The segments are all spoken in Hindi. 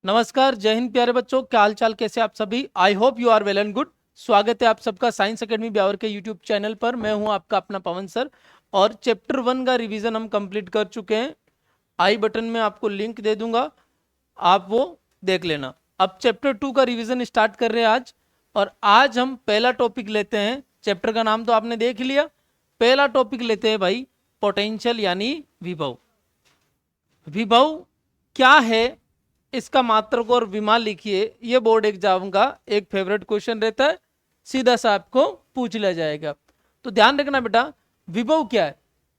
नमस्कार, जय हिंद प्यारे बच्चों, क्या हाल चाल, कैसे आप सभी। I hope you are well and good. स्वागत है आप सबका साइंस एकेडमी ब्यावर के यूट्यूब चैनल पर। मैं हूं आपका अपना पवन सर और चैप्टर 1 का रिवीजन हम कंप्लीट कर चुके हैं। आई बटन में आपको लिंक दे दूंगा, आप वो देख लेना। अब चैप्टर 2 का रिवीजन स्टार्ट कर रहे हैं आज। और आज हम पहला टॉपिक लेते हैं। चैप्टर का नाम तो आपने देख लिया। पहला टॉपिक लेते हैं भाई, पोटेंशियल यानी विभव। विभव क्या है, इसका मात्रक और विमा लिखिए। ये बोर्ड एग्जाम का एक फेवरेट क्वेश्चन रहता है, सीधा सा आपको पूछ लिया जाएगा। तो ध्यान रखना बेटा, विभव क्या है?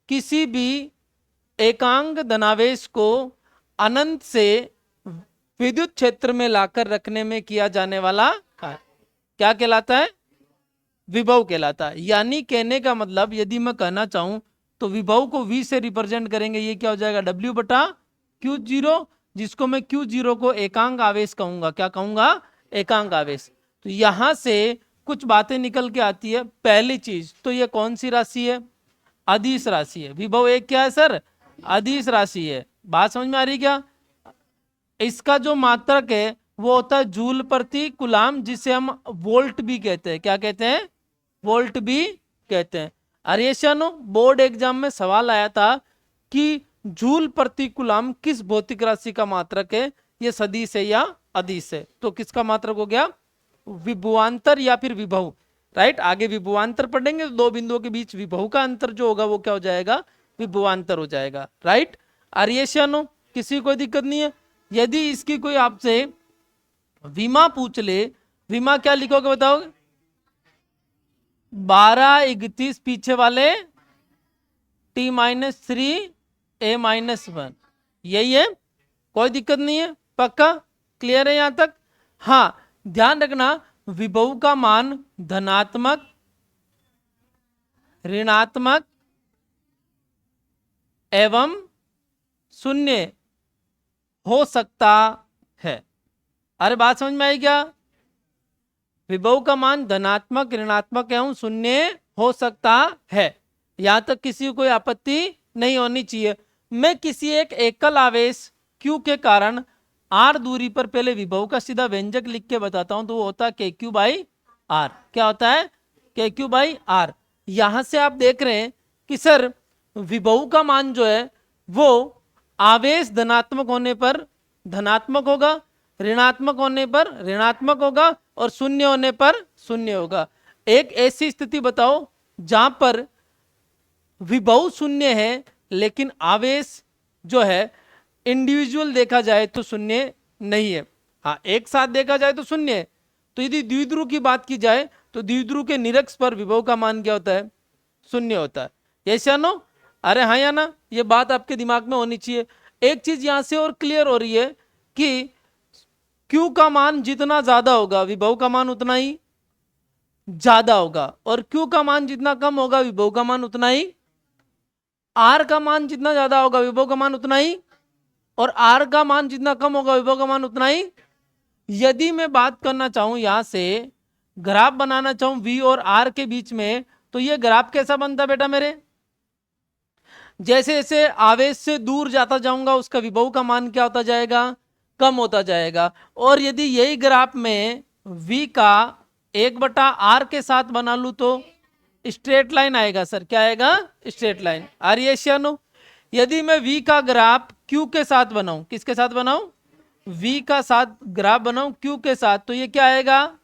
किसी भी एकांक धनावेश को अनंत से विद्युत क्षेत्र में लाकर रखने में किया जाने वाला कार्य क्या कहलाता है? विभव कहलाता है। यानी कहने का मतलब, यदि मैं कहना चाहूं तो विभव को V से रिप्रेजेंट करेंगे, ये क्या हो जाएगा? W बटा Q0, जिसको मैं Q0 को एकांक आवेश कहूंगा। क्या कहूंगा? एकांक आवेश। तो यहां से कुछ बातें निकल के आती है। पहली चीज तो ये कौन सी राशि है? अदिश राशि है। विभव एक क्या है सर? अदिश राशि है। बात समझ में आ रही क्या? इसका जो मात्रक है वो होता है जूल प्रति कूलाम, जिसे हम वोल्ट भी कहते हैं। क्या कहते हैं? वोल्ट भी कहते हैं। अरे शानो, बोर्ड एग्जाम में सवाल आया था कि जूल प्रति कूलाम किस भौतिक राशि का मात्रक है? ये सदिश है या अदिश है? तो किसका मात्रक हो गया? विभवांतर या फिर विभव। राइट, आगे विभवांतर पढ़ेंगे तो दो बिंदुओं के बीच विभव का अंतर जो होगा वो क्या हो जाएगा? विभवांतर हो जाएगा। राइट, आर्यशानो, किसी कोई दिक्कत नहीं है। यदि इसकी कोई आपसे विमा पूछ ले, विमा क्या लिखोगे बताओगे? 12 पीछे वाले T-3 A-1, यही है। कोई दिक्कत नहीं है, पक्का क्लियर है यहां तक? हाँ, ध्यान रखना, विभव का मान धनात्मक, ऋणात्मक एवं शून्य हो सकता है। अरे बात समझ में आई क्या? विभव का मान धनात्मक, ऋणात्मक एवं शून्य हो सकता है। यहां तक किसी को कोई आपत्ति नहीं होनी चाहिए। मैं किसी एक एकल आवेश Q के कारण R दूरी पर पहले विभव का सीधा व्यंजक लिख के बताता हूं, तो वो होता है KQ बाई R। क्या होता है? KQ by R। यहां से आप देख रहे हैं कि सर विभव का मान जो है वो आवेश धनात्मक होने पर धनात्मक होगा, ऋणात्मक होने पर ऋणात्मक होगा और शून्य होने पर शून्य होगा। एक ऐसी स्थिति बताओ जहां पर विभव शून्य है लेकिन आवेश जो है इंडिविजुअल देखा जाए तो शून्य नहीं है। हाँ, एक साथ देखा जाए तो शून्य है। तो यदि द्विध्रुव की बात की जाए तो द्विध्रुव के निरक्ष पर विभव का मान क्या होता है? शून्य होता है। ऐसा नो? अरे हाँ या ना, ये बात आपके दिमाग में होनी चाहिए। एक चीज यहां से और क्लियर हो रही है कि Q का मान जितना ज्यादा होगा विभव का मान उतना ही ज्यादा होगा, और Q का मान जितना कम होगा विभव का मान उतना ही, R का मान जितना ज्यादा होगा विभव का मान उतना ही, और R का मान जितना कम होगा विभव का मान उतना ही। यदि मैं बात करना चाहूं, यहां से ग्राफ बनाना चाहूं V और R के बीच में, तो ये ग्राफ कैसा बनता बेटा मेरे? जैसे जैसे आवेश से दूर जाता जाऊंगा उसका विभव का मान क्या होता जाएगा? कम होता जाएगा। और यदि यही ग्राफ में V का 1/R के साथ बना लूं तो स्ट्रेट लाइन आएगा। सर क्या आएगा? Straight line. आर्यशानो, यदि मैं V का ग्राफ Q के साथ बनाऊं, किसके साथ बनाऊं? V का साथ ग्राफ बनाऊं Q के साथ, तो ये क्या आएगा?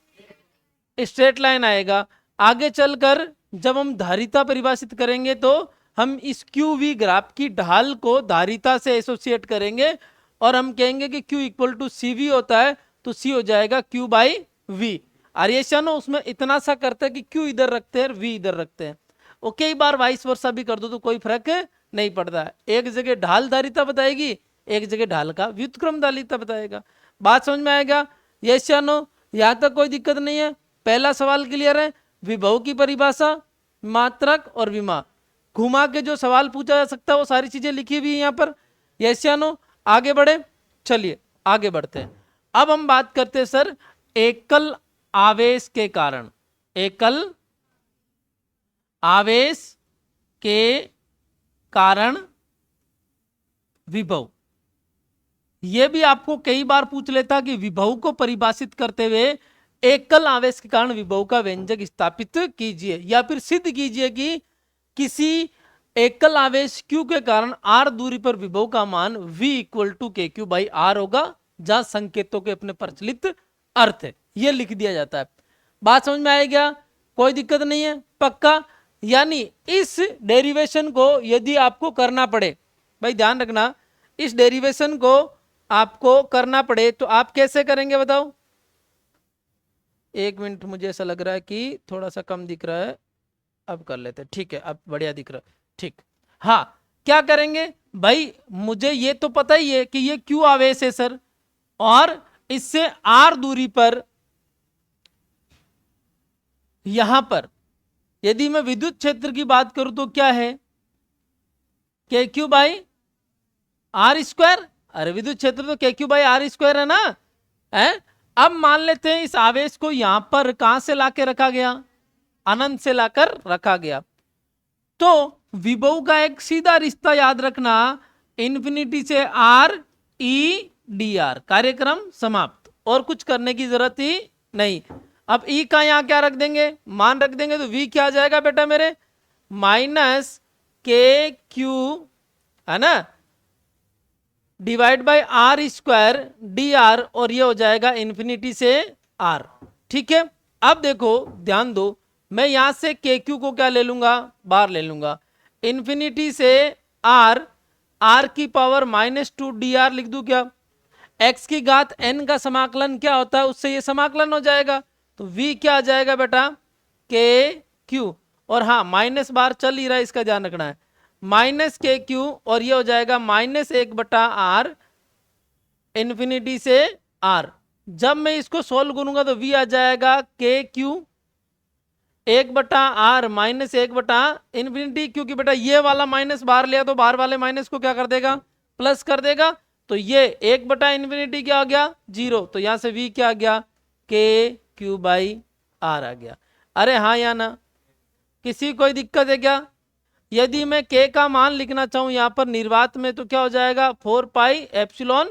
स्ट्रेट लाइन आएगा। आगे चलकर जब हम धारिता परिभाषित करेंगे तो हम इस QV ग्राफ की ढाल को धारिता से एसोसिएट करेंगे और हम कहेंगे कि Q इक्वल टू CV होता है, तो C हो जाएगा Q बाई V। आर्यशानो, उसमें इतना सा करते हैं कि Q इधर रखते हैं और V इधर रखते हैं। वो कई बार वाइस वर्सा भी कर दो तो कोई फर्क नहीं पड़ता है। एक जगह ढाल धारिता बताएगी, एक जगह ढाल का व्युत्क्रम धारिता बताएगा। बात समझ में आएगा? यस या नो? यहां तक कोई दिक्कत नहीं है? पहला सवाल क्लियर है? विभव की परिभाषा, मात्रक और विमा, घुमा के जो सवाल पूछा जा सकता है वो सारी चीजें लिखी हुई है यहाँ पर। यस या नो? आगे बढ़े, चलिए आगे बढ़ते हैं। अब हम बात करते हैं सर एकल आवेश के कारण, एकल आवेश के कारण विभव। ये भी आपको कई बार पूछ लेता कि विभव को परिभाषित करते हुए एकल आवेश के कारण विभव का व्यंजक स्थापित कीजिए, या फिर सिद्ध कीजिए कि किसी एकल आवेश Q के कारण R दूरी पर विभव का मान V equal to KQ by R होगा, जहां संकेतों के अपने प्रचलित अर्थ है, ये लिख दिया जाता है। बात समझ में आएगा? कोई दिक्कत नहीं है, पक्का। यानी इस डेरिवेशन को यदि आपको करना पड़े, भाई ध्यान रखना, इस डेरिवेशन को आपको करना पड़े तो आप कैसे करेंगे बताओ? एक मिनट, मुझे ऐसा लग रहा है कि थोड़ा सा कम दिख रहा है, अब कर लेते हैं। ठीक है, अब बढ़िया दिख रहा है। ठीक, हाँ, क्या करेंगे भाई? मुझे ये तो पता ही है कि ये क्यू आवेश है सर, और इससे आर दूरी पर यहां पर यदि मैं विद्युत क्षेत्र की बात करूं तो क्या है? के क्यू बाई आर स्क्वायर। अरे विद्युत क्षेत्र तो के क्यू बाई आर स्क्वायर है ना, है? अब मान लेते हैं इस आवेश को यहां पर कहां से लाके रखा गया? अनंत से लाकर रखा गया। तो विभव का एक सीधा रिश्ता याद रखना, इन्फिनिटी से आर ई डी आर, कार्यक्रम समाप्त, और कुछ करने की जरूरत ही नहीं। अब ई का यहां क्या रख देंगे? मान रख देंगे, तो वी क्या आ जाएगा बेटा मेरे? माइनस के क्यू, है ना, divide by are square D R, और ये हो जाएगा इन्फिनिटी से आर। ठीक है, अब देखो ध्यान दो, मैं यहां से के क्यू को क्या ले लूंगा? बाहर ले लूंगा। इन्फिनिटी से आर, आर की पावर -2 डी आर लिख दूं क्या? एक्स की घात एन का समाकलन क्या होता है, उससे ये समाकलन हो जाएगा, तो v क्या आ जाएगा बेटा? के क्यू, और हाँ माइनस बार चल ही रहा है, इसका ध्यान रखना है, माइनस के क्यू, और ये हो जाएगा -1/r इन्फिनिटी से r। जब मैं इसको सोल्व करूंगा तो v आ जाएगा के क्यू 1/r -1 इन्फिनिटी, क्योंकि बेटा ये वाला माइनस बाहर लिया तो बाहर वाले माइनस को क्या कर देगा? प्लस कर देगा। तो ये 1/इन्फिनिटी क्या आ गया? 0। तो यहां से v क्या आ गया? के क्यू बाई आर आ गया। अरे हाँ या ना? किसी कोई दिक्कत है क्या? यदि मैं k का मान लिखना चाहूं यहां पर निर्वात में, तो क्या हो जाएगा? 4 पाई एप्सिलॉन,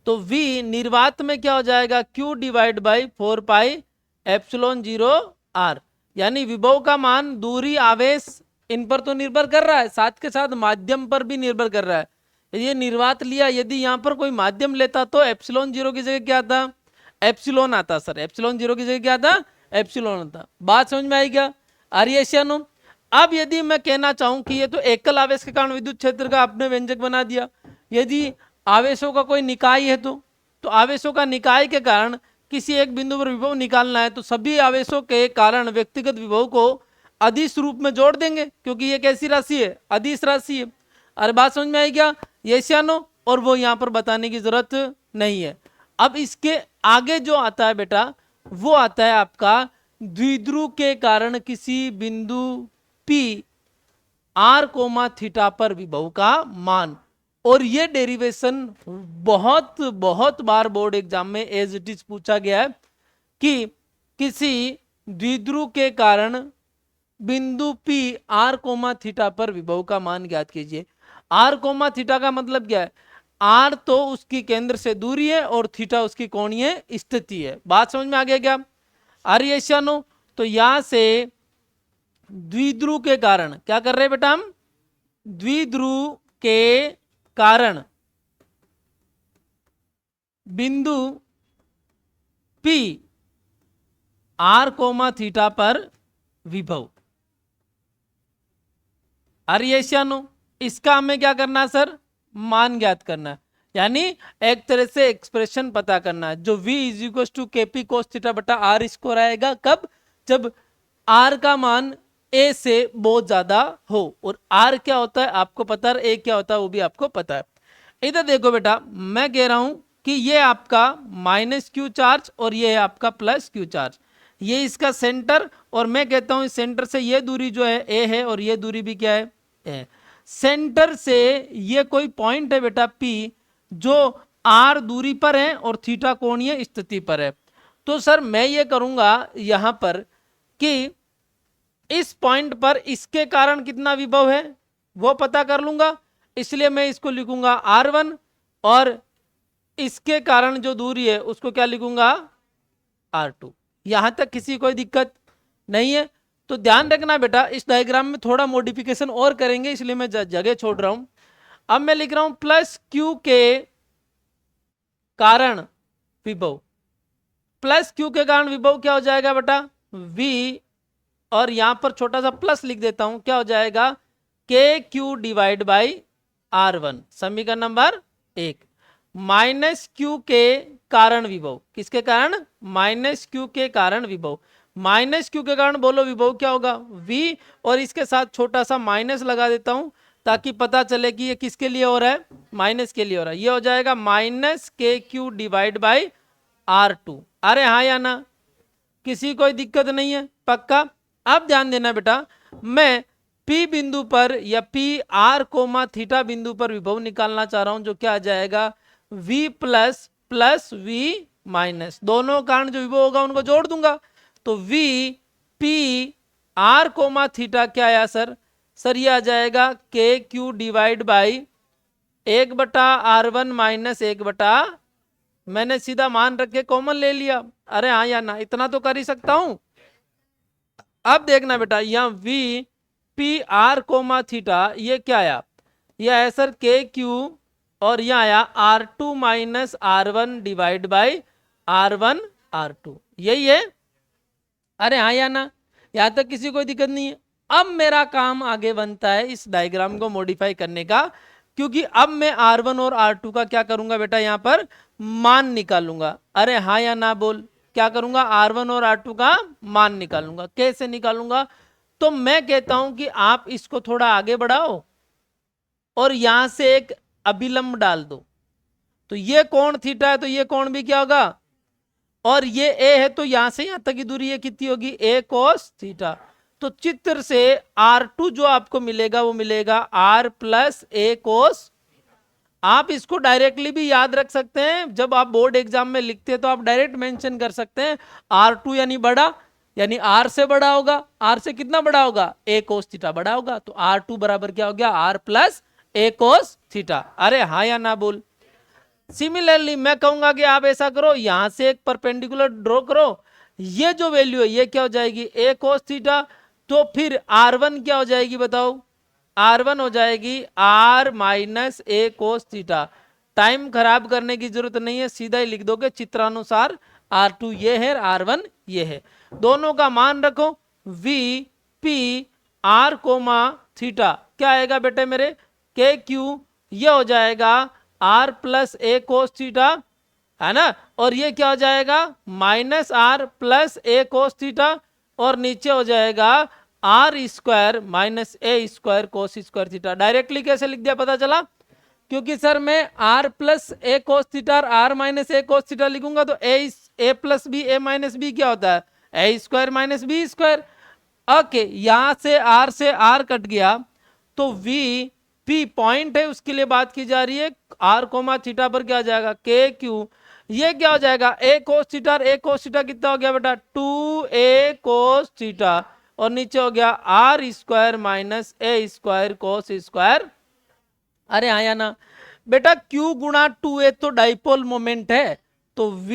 तो v निर्वात में क्या हो जाएगा? q divide by 4 pi epsilon 0 r। यानी विभव का मान दूरी, आवेश, इन पर तो निर्भर कर रहा है, साथ के साथ माध्यम पर भी निर्भर कर रहा है। ये निर्वात लिया, यदि यहाँ पर कोई माध्यम लेता तो एप्सिलॉन 0 की जगह क्या आता? एप्सिलॉन आता सर। एप्सिलॉन 0 की जगह क्या आता? एप्सिलॉन आता। बात समझ में आई क्या? आर्यशियानो, अब यदि मैं कहना चाहूं कि ये तो एकल आवेश के कारण विद्युत क्षेत्र का आपने व्यंजक बना दिया, यदि आवेशों का कोई निकाय है तो आवेशों का निकाय के कारण किसी एक बिंदु पर विभव निकालना है, तो सभी आवेशों के कारण व्यक्तिगत विभव को अदिश रूप में जोड़ देंगे, क्योंकि ये कैसी राशि है? अदिश राशि है। अरे बात समझ में आई क्या? ये सियानो, और वो यहाँ पर बताने की जरूरत नहीं है। अब इसके आगे जो आता है बेटा, वो आता है आपका द्विध्रुव के कारण किसी बिंदु P R, थीटा पर विभव का मान। और ये डेरिवेशन बहुत बहुत बार बोर्ड एग्जाम में एज इट इज पूछा गया है कि किसी द्विध्रुव के कारण बिंदु P R, थीटा पर विभव का मान ज्ञात कीजिए। R, थीटा का मतलब क्या है? R तो उसकी केंद्र से दूरी है और थीटा उसकी कोणीय स्थिति है। बात समझ में आ गया क्या? आर्यशानो, तो यहां से द्विध्रुव के कारण क्या कर रहे हैं बेटा हम? द्विध्रुव के कारण बिंदु P R, थीटा पर विभव। आर्यशानो, इसका हमें क्या करना है सर? मान ज्ञात करना है, यानी एक तरह से एक्सप्रेशन पता करना है, जो v = KP cos थीटा बटा आर स्क्वायर आएगा। कब? जब r का मान a से बहुत ज्यादा हो। और r क्या होता है आपको पता है, a क्या होता है वो भी आपको पता है। इधर देखो बेटा, मैं कह रहा हूं कि ये आपका -q चार्ज और ये है आपका +q चार्ज, ये इसका सेंटर, और मैं कहता हूं इस सेंटर से ये दूरी जो है a है, और ये दूरी भी क्या है? a। सेंटर से ये कोई पॉइंट है बेटा P, जो R दूरी पर है और थीटा कोणीय स्थिति पर है। तो सर मैं ये करूंगा यहां पर कि इस पॉइंट पर इसके कारण कितना विभव है वो पता कर लूंगा, इसलिए मैं इसको लिखूंगा R1, और इसके कारण जो दूरी है उसको क्या लिखूंगा, R2। यहां तक किसी कोई दिक्कत नहीं है? तो ध्यान रखना बेटा, इस डायग्राम में थोड़ा मॉडिफिकेशन और करेंगे, इसलिए मैं जगह छोड़ रहा हूं। अब मैं लिख रहा हूं प्लस क्यू के कारण विभव। प्लस क्यू के कारण विभव क्या हो जाएगा बेटा, V, और यहां पर छोटा सा प्लस लिख देता हूं, क्या हो जाएगा, के क्यू डिवाइड बाई R1, समीकरण नंबर 1। माइनस क्यू के कारण विभव, किसके कारण, माइनस क्यू के कारण विभव। माइनस क्यू के कारण बोलो विभव क्या होगा, V, और इसके साथ छोटा सा माइनस लगा देता हूं ताकि पता चले कि ये किसके लिए हो रहा है, माइनस के लिए हो रहा है। ये हो जाएगा माइनस के क्यू डिवाइड बाई R2। अरे हाँ या ना, किसी कोई दिक्कत नहीं है, पक्का। अब ध्यान देना बेटा, मैं P बिंदु पर या पी आर कोमा थीटा बिंदु पर विभव निकालना चाह रहा हूं, जो क्या आ जाएगा, V plus plus V minus, दोनों कारण जो विभव होगा उनको जोड़ दूंगा। तो V P R comma theta क्या आया सर, ये आ जाएगा के Q divide by 1/R1 minus 1, मैंने सीधा मान रख के कॉमन ले लिया। अरे हाँ या ना, इतना तो कर ही सकता हूं। अब देखना बेटा, यहाँ V P R comma theta ये क्या आया, ये आया सर के क्यू, और यहाँ आया R2 minus R1 divide by R1 R2, यही है। अरे हाँ या ना, यहां तक किसी को दिक्कत नहीं है। अब मेरा काम आगे बनता है इस डायग्राम को मॉडिफाई करने का, क्योंकि अब मैं R1 और R2 का क्या करूंगा बेटा, यहां पर मान निकालूंगा। अरे हाँ या ना बोल, क्या करूंगा, R1 और R2 का मान निकालूंगा। कैसे निकालूंगा, तो मैं कहता हूं कि आप इसको थोड़ा आगे बढ़ाओ और यहां से एक अभिलंब डाल दो। तो ये कोण थीटा है, तो ये कोण भी क्या होगा, और ये ए है, तो यहां से यहां तक की दूरी ये कितनी होगी, ए कोस थीटा। तो चित्र से R2 जो आपको मिलेगा वो मिलेगा R प्लस ए कोस। आप इसको डायरेक्टली भी याद रख सकते हैं, जब आप बोर्ड एग्जाम में लिखते हैं तो आप डायरेक्ट मेंशन कर सकते हैं, R2 यानी बड़ा, यानी R से बड़ा होगा। R से कितना बड़ा होगा, ए कोस थीटा बड़ा होगा। तो R2 बराबर क्या हो गया, R plus A cos theta. अरे हाँ या ना बोल। सिमिलरली मैं कहूंगा कि आप ऐसा करो, यहां से एक परपेंडिकुलर ड्रॉ करो, ये जो वैल्यू है ये क्या हो जाएगी, ए कोस थीटा। तो फिर R1 क्या हो जाएगी बताओ, R1 हो जाएगी R minus A cos theta. Time खराब करने की जरूरत नहीं है, सीधा ही लिख दोगे चित्रानुसार, R2 ये है, R1 ये है। दोनों का मान रखो, V P R comma theta क्या आएगा बेटे मेरे, के क्यू, ये हो जाएगा R plus A cos theta, है ना, और ये क्या हो जाएगा, minus R plus A cos theta, और नीचे हो जाएगा R square minus A square cos square theta. Directly कैसे लिख दिया पता चला, क्योंकि सर मैं R plus A cos theta और R minus A cos theta लिखूंगा तो A plus B, A minus B क्या होता है, A square minus B square. Okay, यहां से R कट गया, तो V P पॉइंट है उसके लिए बात की जा रही है, R कोमा थीटा पर क्या आ जाएगा, के क्यू, ये क्या हो जाएगा, ए कोस थीटा, और ए कोस थीटा कितना हो गया बेटा, 2a कोस थीटा, और नीचे हो गया R square minus A square cos square. अरे हाँ या ना बेटा, Q गुणा 2a तो डाइपोल मोमेंट है, तो V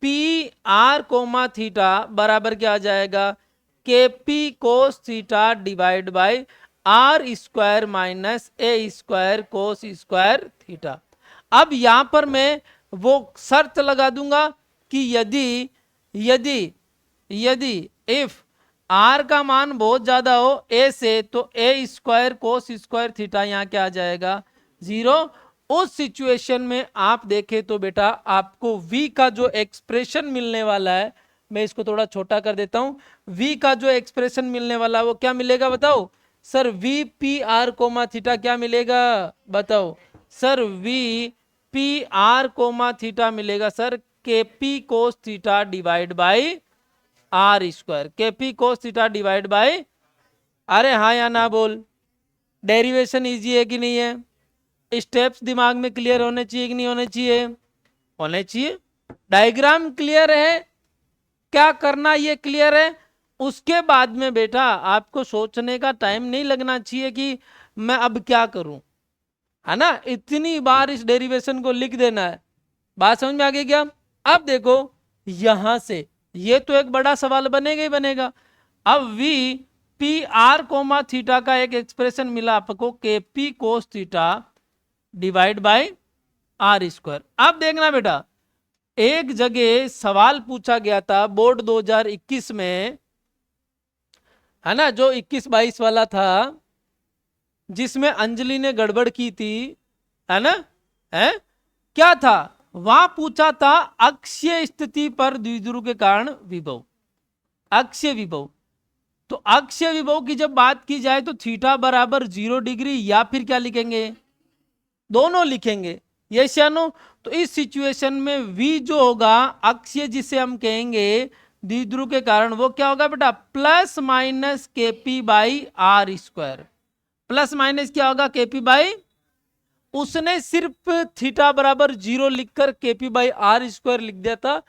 P R comma theta बराबर क्या आ जाएगा, K P cos theta divide by R square minus A square cos square theta. अब यहां पर मैं वो शर्त लगा दूंगा कि यदि इफ R का मान बहुत ज्यादा हो A से, तो ए स्क्वायर कोस स्क्वायर थीटा यहाँ क्या आ जाएगा, 0। उस सिचुएशन में आप देखें तो बेटा आपको V का जो एक्सप्रेशन मिलने वाला है, मैं इसको थोड़ा छोटा कर देता हूं, V का जो एक्सप्रेशन मिलने वाला है वो क्या मिलेगा बताओ sir, V P R comma theta क्या मिलेगा बताओ sir, V P R comma theta मिलेगा sir, K P cos theta divide by R square, K P cos theta divide by. अरे हाँ या ना बोल, डेरिवेशन इजी है कि नहीं है, स्टेप्स दिमाग में क्लियर होने चाहिए कि नहीं होने चाहिए, होने चाहिए। डायग्राम क्लियर है, क्या करना ये क्लियर है, उसके बाद में बेटा आपको सोचने का टाइम नहीं लगना चाहिए कि मैं अब क्या करूं। है ना, इतनी बार इस डेरिवेशन को लिख देना है। बात समझ में आ गई क्या? अब देखो यहां से ये तो एक बड़ा सवाल बनेगा ही बनेगा। अब V P r comma theta का एक एक्सप्रेशन मिला आपको, k P cos theta divide by are square. अब देखना बेटा, एक जगह सवाल पूछा गया था बोर्ड 2021 में, है ना, जो 21-22 वाला था, जिसमें अंजलि ने गड़बड़ की थी, है ना, है क्या था वहां पूछा था, अक्षीय स्थिति पर द्विध्रुव के कारण विभव, अक्षीय विभव। तो अक्षीय विभव की जब बात की जाए तो थीटा बराबर 0 डिग्री या फिर क्या लिखेंगे, दोनों लिखेंगे, यस या नो। तो इस सिचुएशन में v जो होगा अक्षीय जिसे हम कहेंगे द्विध्रुव के कारण, वो क्या होगा बेटा, plus minus KP by r square. Plus minus क्या होगा, केपी बाई, उसने सिर्फ थीटा बराबर 0 लिखकर केपी बाई आर स्क्वायर लिख दिया था,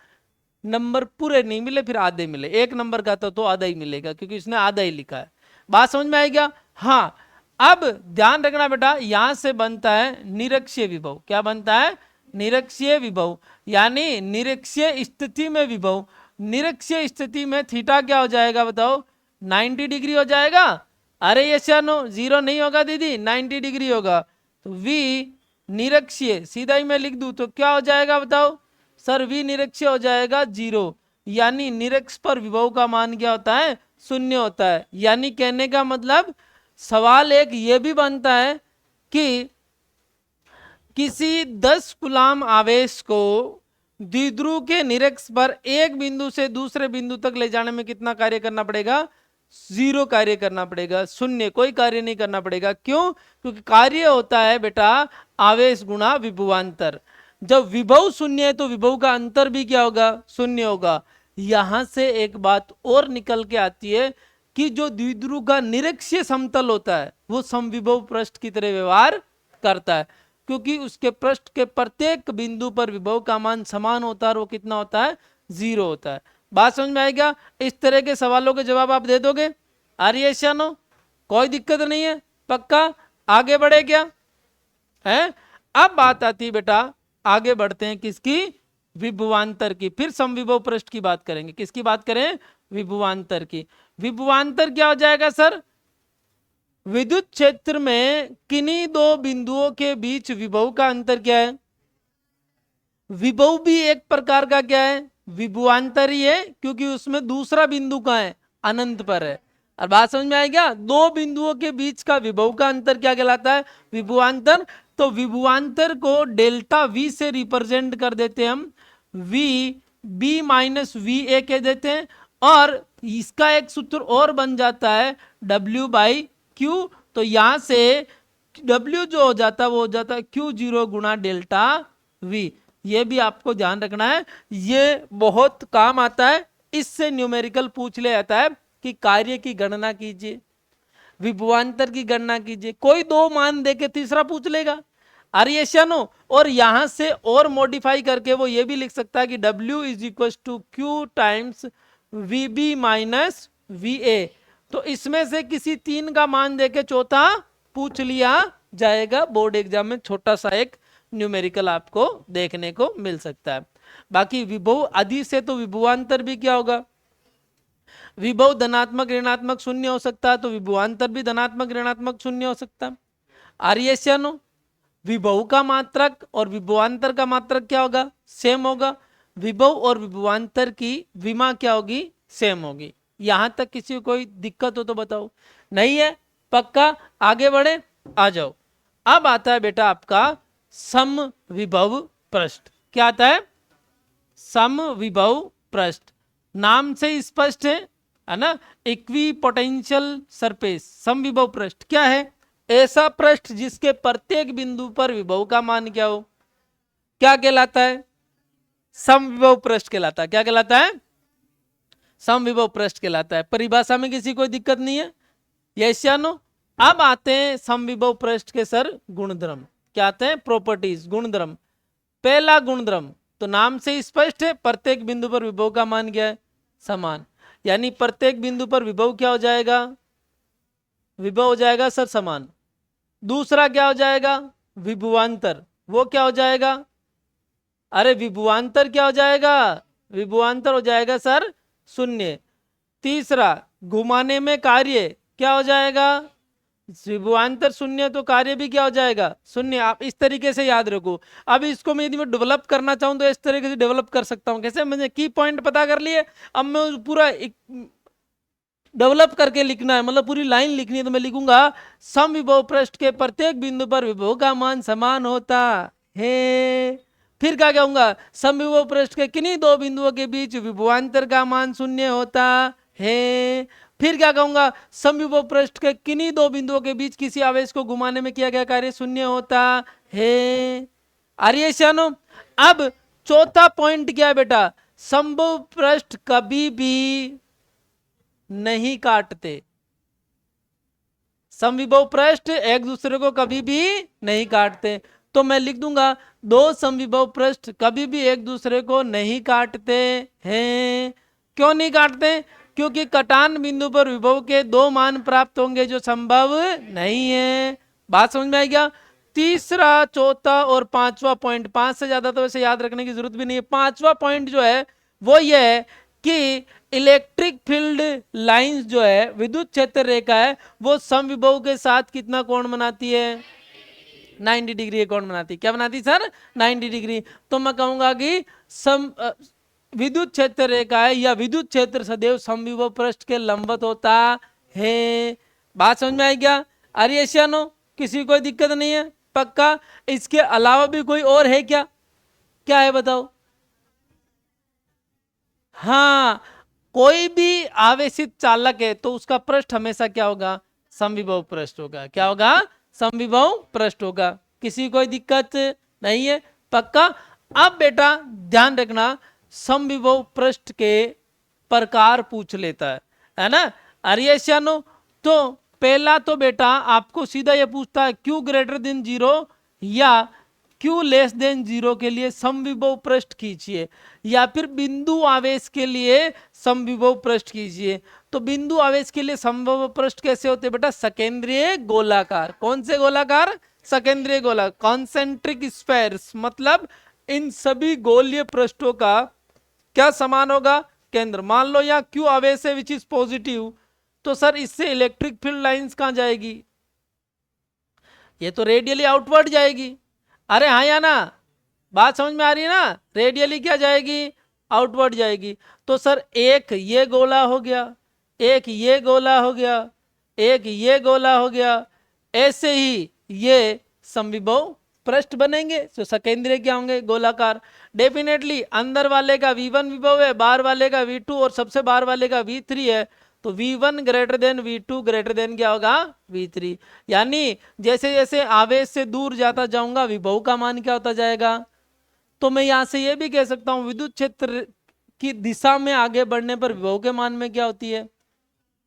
नंबर पूरे नहीं मिले, फिर आधे मिले। एक नंबर का था तो आधा ही मिलेगा क्योंकि इसने आधा ही लिखा है। बात समझ में आएगा? हाँ, अब ध्यान रखना बेटा, यहां से बनता है निरक्षीय विभव। क्या बनता है, निरक्षीय विभव, यानी निरक्षीय स्थिति में विभव। निरक्षीय स्थिति में थीटा क्या हो जाएगा बताओ, 90 डिग्री हो जाएगा। अरे ये नो 0 नहीं होगा दीदी, 90 डिग्री होगा। तो v निरक्षीय सीधा ही मैं लिख दूं तो क्या हो जाएगा बताओ सर, v निरक्षीय हो जाएगा 0, यानी निरक्ष पर विभव का मान क्या होता है, 0 होता है। यानी कहने का मतलब सवाल एक ये भी बनता है कि किसी 10 कूलाम आवेश को द्विध्रुव के निरक्ष पर एक बिंदु से दूसरे बिंदु तक ले जाने में कितना कार्य करना पड़ेगा, 0 कार्य करना पड़ेगा, 0, कोई कार्य नहीं करना पड़ेगा। क्यों? क्योंकि कार्य होता है बेटा आवेश गुणा विभवांतर। जब विभव 0 है तो विभव का अंतर भी क्या होगा, 0 होगा। यहां से एक बात और निकल के आती है कि जो द्विध्रुव का निरक्षीय समतल होता है वो समविभव पृष्ठ की तरह व्यवहार करता है, क्योंकि उसके पृष्ठ के प्रत्येक बिंदु पर विभव का मान समान होता है और वो कितना होता है, 0 होता है। बात समझ में आएगा? इस तरह के सवालों के जवाब आप दे दोगे, आर्यशानो, कोई दिक्कत नहीं है, पक्का आगे बढ़े क्या है? अब बात आती है बेटा, आगे बढ़ते हैं किसकी, विभवांतर की। फिर समविभव पृष्ठ की बात करेंगे। किसकी बात करें, विभवांतर की। विभवांतर क्या हो जाएगा सर, विद्युत क्षेत्र में किन्हीं दो बिंदुओं के बीच विभव का अंतर क्या है, विभव भी एक प्रकार का क्या है, विभवांतर ही है, क्योंकि उसमें दूसरा बिंदु कहाँ है, अनंत पर है। और बात समझ में आएगा, दो बिंदुओं के बीच का विभव का अंतर क्या कहलाता है, विभवांतर। तो विभवांतर को डेल्टा वी से रिप्रेजेंट कर देते हैं हम, V B minus V A कह देते हैं। और इसका एक सूत्र और बन जाता है W बाई क्यू। तो यहां से W जो हो जाता है वो हो जाता है Q0 गुणा डेल्टा V। ये भी आपको ध्यान रखना है, ये बहुत काम आता है। इससे न्यूमेरिकल पूछ ले जाता है कि कार्य की गणना कीजिए, विभवांतर की गणना कीजिए, कोई दो मान देके तीसरा पूछ लेगा, आर्यशनो। और यहां से और मॉडिफाई करके वो ये भी लिख सकता है कि W is equal to Q times V B minus V A. तो इसमें से किसी तीन का मान देके चौथा पूछ लिया जाएगा। बोर्ड एग्जाम में छोटा सा एक न्यूमेरिकल आपको देखने को मिल सकता है। बाकी विभव आदि से तो विभवांतर भी क्या होगा, विभव धनात्मक ऋणात्मक शून्य हो सकता है, तो विभवांतर भी धनात्मक ऋणात्मक शून्य हो सकता है। आर्यशनो, विभव का मात्रक और विभवांतर का मात्रक क्या होगा, सेम होगा। विभव और विभवांतर की विमा क्या होगी, सेम होगी। यहां तक किसी को कोई दिक्कत हो तो बताओ, नहीं है, पक्का आगे बढ़े, आ जाओ। अब आता है बेटा आपका समविभव पृष्ठ। क्या आता है, समविभव पृष्ठ, नाम से स्पष्ट है ना, इक्वी पोटेंशियल सरफेस। समविभव पृष्ठ क्या है, ऐसा पृष्ठ जिसके प्रत्येक बिंदु पर विभव का मान क्या हो, क्या कहलाता है, समविभव पृष्ठ कहलाता है। क्या कहलाता है, समविभव पृष्ठ कहलाता है। परिभाषा में किसी कोई दिक्कत नहीं है, यस या नो। अब आते हैं समविभव पृष्ठ के सर गुणधर्म। क्या आते हैं, प्रॉपर्टीज, गुणधर्म। पहला गुणधर्म तो नाम से स्पष्ट है, प्रत्येक बिंदु पर विभव का मान क्या है, समान। यानी प्रत्येक बिंदु पर विभव क्या हो जाएगा, विभव हो जाएगा सर समान। दूसरा क्या हो जाएगा, विभुवांतर, वो क्या हो जाएगा? अरे विभुवांतर क्या हो जाएगा? विभुवांतर हो जाएगा सर शून्य। तीसरा, घुमाने में कार्य क्या हो जाएगा? विभुवांतर शून्य तो कार्य भी क्या हो जाएगा? शून्य। आप इस तरीके से याद रखो। अब इसको मैं यदि मैं डेवलप करना चाहूं तो इस तरीके से डेवलप कर सकता हूं। कैसे? मैंने की पॉइंट पता कर लिए, अब मैं पूरा डेवलप करके लिखना है, मतलब पूरी लाइन लिखनी है, तो मैं लिखूंगा समविभव पृष्ठ के प्रत्येक बिंदु पर विभव का मान समान होता है। फिर क्या कहूंगा? समविभव पृष्ठ के किन्हीं दो बिंदुओं के बीच विभवांतर का मान शून्य होता है। फिर क्या कहूंगा? समविभव पृष्ठ के किन्हीं दो बिंदुओं के बीच किसी आवेश को घुमाने में किया गया कार्य शून्य होता है। आर्यशानो, अब चौथा पॉइंट क्या है बेटा? समविभव पृष्ठ कभी भी नहीं काटते। समविभव पृष्ठ एक दूसरे को कभी भी नहीं काटते। तो मैं लिख दूंगा दो समविभव पृष्ठ कभी भी एक दूसरे को नहीं काटते हैं। क्यों नहीं काटते? क्योंकि कटान बिंदु पर विभव के दो मान प्राप्त होंगे जो संभव नहीं है। बात समझ में आई क्या? तीसरा, चौथा और पांचवा पॉइंट, पांच से ज्यादा तो वैसे याद रखने की जरूरत भी नहीं है। पांचवा पॉइंट जो है वो ये है कि इलेक्ट्रिक फील्ड लाइंस जो है, विद्युत क्षेत्र रेखा है, वो समविभव के साथ कितना कोण बनाती है? 90 डिग्री कोण बनाती। क्या बनाती सर? 90 डिग्री। तो मैं कहूंगा कि विद्युत क्षेत्र रेखा है या विद्युत क्षेत्र सदैव समविभव पृष्ठ के लंबवत होता है। बात समझ में आई क्या? आर्यशानो, किसी कोई दिक्कत नहीं है? पक्का? इसके अलावा भी कोई और है क्या? क्या है बताओ? हाँ, कोई भी आवेशित चालक है तो उसका पृष्ठ हमेशा क्या होगा? समविभव पृष्ठ होगा। क्या होगा? समविभव पृष्ठ होगा। किसी कोई दिक्कत नहीं है? पक्का? अब बेटा ध्यान रखना, समविभव पृष्ठ के प्रकार पूछ लेता है ना आर्यशानो। तो पहला तो बेटा आपको सीधा ये पूछता है Q ग्रेटर देन 0 या Q लेस देन 0 के लिए समविभव पृष्ठ खींचिए, या फिर बिंदु आवेश के लिए समविभव पृष्ठ खींचिए। तो बिंदु आवेश के लिए समविभव पृष्ठ कैसे होते हैं बेटा? सकेंद्रीय गोलाकार। कौन से गोलाकार? सकेंद्रीय गोलाकार, कॉन्सेंट्रिक स्फेयर्स। मतलब इन सभी गोलीय पृष्ठों का क्या समान होगा? केंद्र। मान लो यहाँ Q आवेश है विच इज पॉजिटिव, तो सर इससे इलेक्ट्रिक फील्ड लाइंस कहां जाएगी? ये तो रेडियली आउटवर्ड जाएगी। अरे हाँ या ना? बात समझ में आ रही है ना? रेडियली क्या जाएगी? आउटवर्ड जाएगी। तो सर एक ये गोला हो गया, एक ये गोला हो गया, एक ये गोला हो गया, ऐसे ही ये समविभव पृष्ठ बनेंगे। तो सकेंद्रीय क्या होंगे? गोलाकार। डेफिनेटली अंदर वाले का V1 विभव है, बाहर वाले का V2 और सबसे बाहर वाले का V3 है। तो V1 greater than V2 greater than क्या होगा? V3। यानी जैसे जैसे आवेश से दूर जाता जाऊंगा विभव का मान क्या होता जाएगा? तो मैं यहां से ये भी कह सकता हूं विद्युत क्षेत्र की दिशा में आगे बढ़ने पर विभव के मान में क्या होती है?